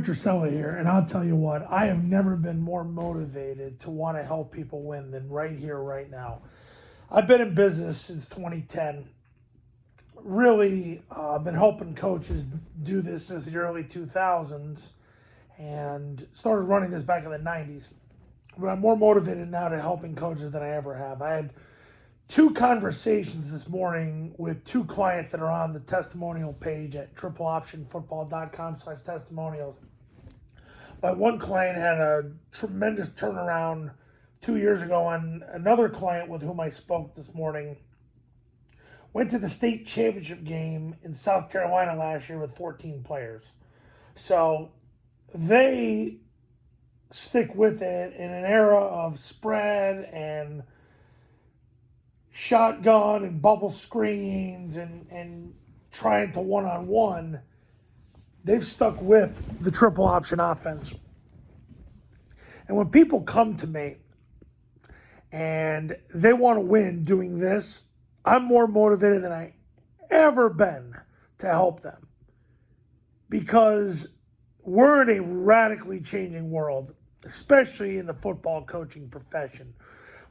Cella here, and I'll tell you what, I have never been more motivated to want to help people win than right here, right now. I've been in business since 2010. Really, I've been helping coaches do this since the early 2000s and started running this back in the 90s. But I'm more motivated now to helping coaches than I ever have. I had two conversations this morning with two clients that are on the testimonial page at tripleoptionfootball.com/testimonials. My one client had a tremendous turnaround 2 years ago, and another client with whom I spoke this morning went to the state championship game in South Carolina last year with 14 players. So they stick with it in an era of spread and shotgun and bubble screens and trying to one-on-one. They've stuck with the triple option offense. And when people come to me and they want to win doing this, I'm more motivated than I ever been to help them, because we're in a radically changing world, especially in the football coaching profession.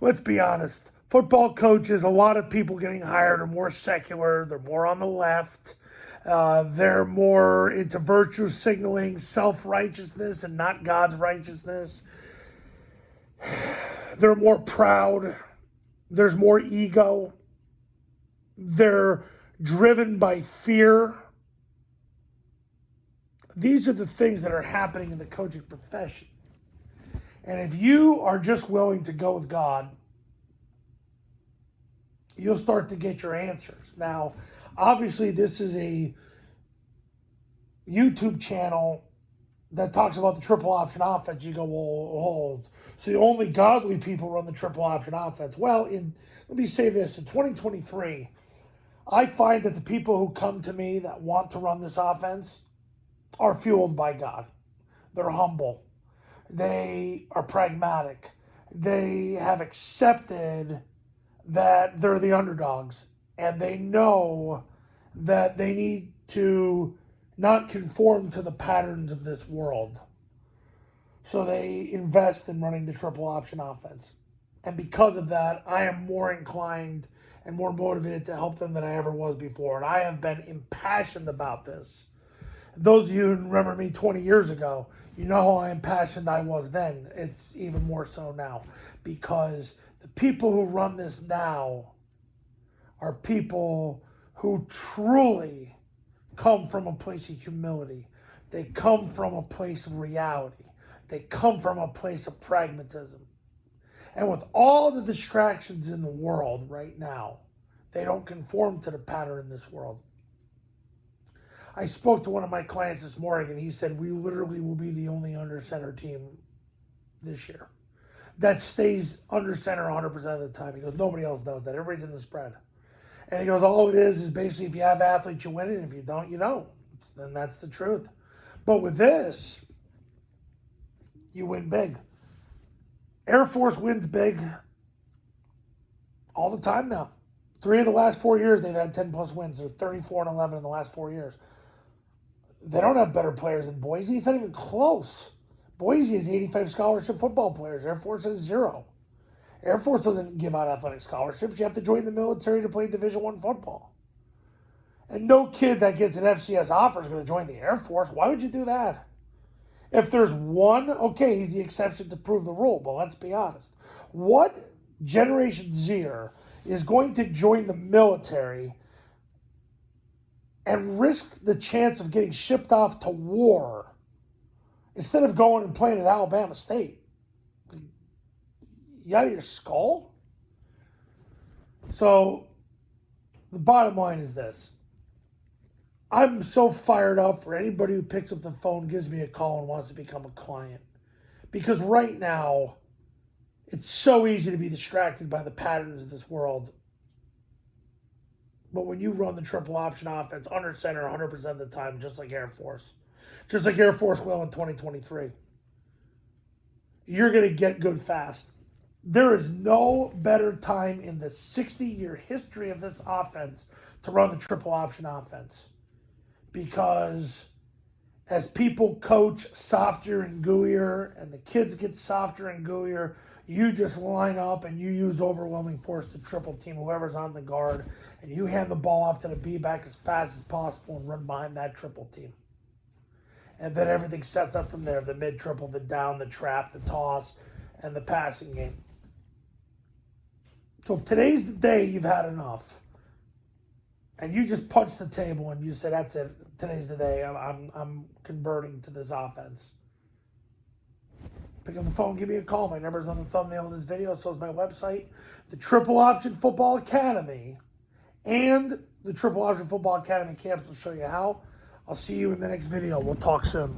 Let's be honest. Football coaches, a lot of people getting hired are more secular. They're more on the left. They're more into virtue signaling, self-righteousness, and not God's righteousness. They're more proud. There's more ego. They're driven by fear. These are the things that are happening in the coaching profession. And if you are just willing to go with God, you'll start to get your answers. Now, obviously, this is a YouTube channel that talks about the triple option offense. You go, well, hold. So only godly people run the triple option offense. Well, let me say this. In 2023, I find that the people who come to me that want to run this offense are fueled by God. They're humble. They are pragmatic. They have accepted that they're the underdogs, and they know that they need to not conform to the patterns of this world. So they invest in running the triple option offense. And because of that, I am more inclined and more motivated to help them than I ever was before. And I have been impassioned about this. Those of you who remember me 20 years ago, you know how impassioned I was then. It's even more so now, because the people who run this now are people who truly come from a place of humility. They come from a place of reality. They come from a place of pragmatism. And with all the distractions in the world right now, they don't conform to the pattern in this world. I spoke to one of my clients this morning, and he said, we literally will be the only under center team this year that stays under center 100% of the time. He goes, nobody else does that. Everybody's in the spread. And he goes, all it is basically, if you have athletes, you win it. If you don't, you don't. And that's the truth. But with this, you win big. Air Force wins big all the time now. 3 of the last 4 years, they've had 10-plus wins. They're 34-11 in the last 4 years. They don't have better players than Boise. It's not even close. Boise has 85 scholarship football players. Air Force has 0. Air Force doesn't give out athletic scholarships. You have to join the military to play Division I football. And no kid that gets an FCS offer is going to join the Air Force. Why would you do that? If there's one, okay, he's the exception to prove the rule. But let's be honest. What Generation Zer is going to join the military and risk the chance of getting shipped off to war instead of going and playing at Alabama State? You out of your skull? So the bottom line is this. I'm so fired up for anybody who picks up the phone, gives me a call, and wants to become a client. Because right now, it's so easy to be distracted by the patterns of this world. But when you run the triple option offense under center 100% of the time, just like Air Force will in 2023, you're going to get good fast. There is no better time in the 60-year history of this offense to run the triple option offense, because as people coach softer and gooier, and the kids get softer and gooier, you just line up and you use overwhelming force to triple team whoever's on the guard, and you hand the ball off to the B-back as fast as possible and run behind that triple team. And then everything sets up from there, the mid-triple, the down, the trap, the toss, and the passing game. So if today's the day you've had enough, and you just punch the table and you say, that's it, today's the day, I'm converting to this offense. Pick up the phone, give me a call. My number's on the thumbnail of this video, so is my website, the Triple Option Football Academy, and the Triple Option Football Academy camps will show you how. I'll see you in the next video. We'll talk soon.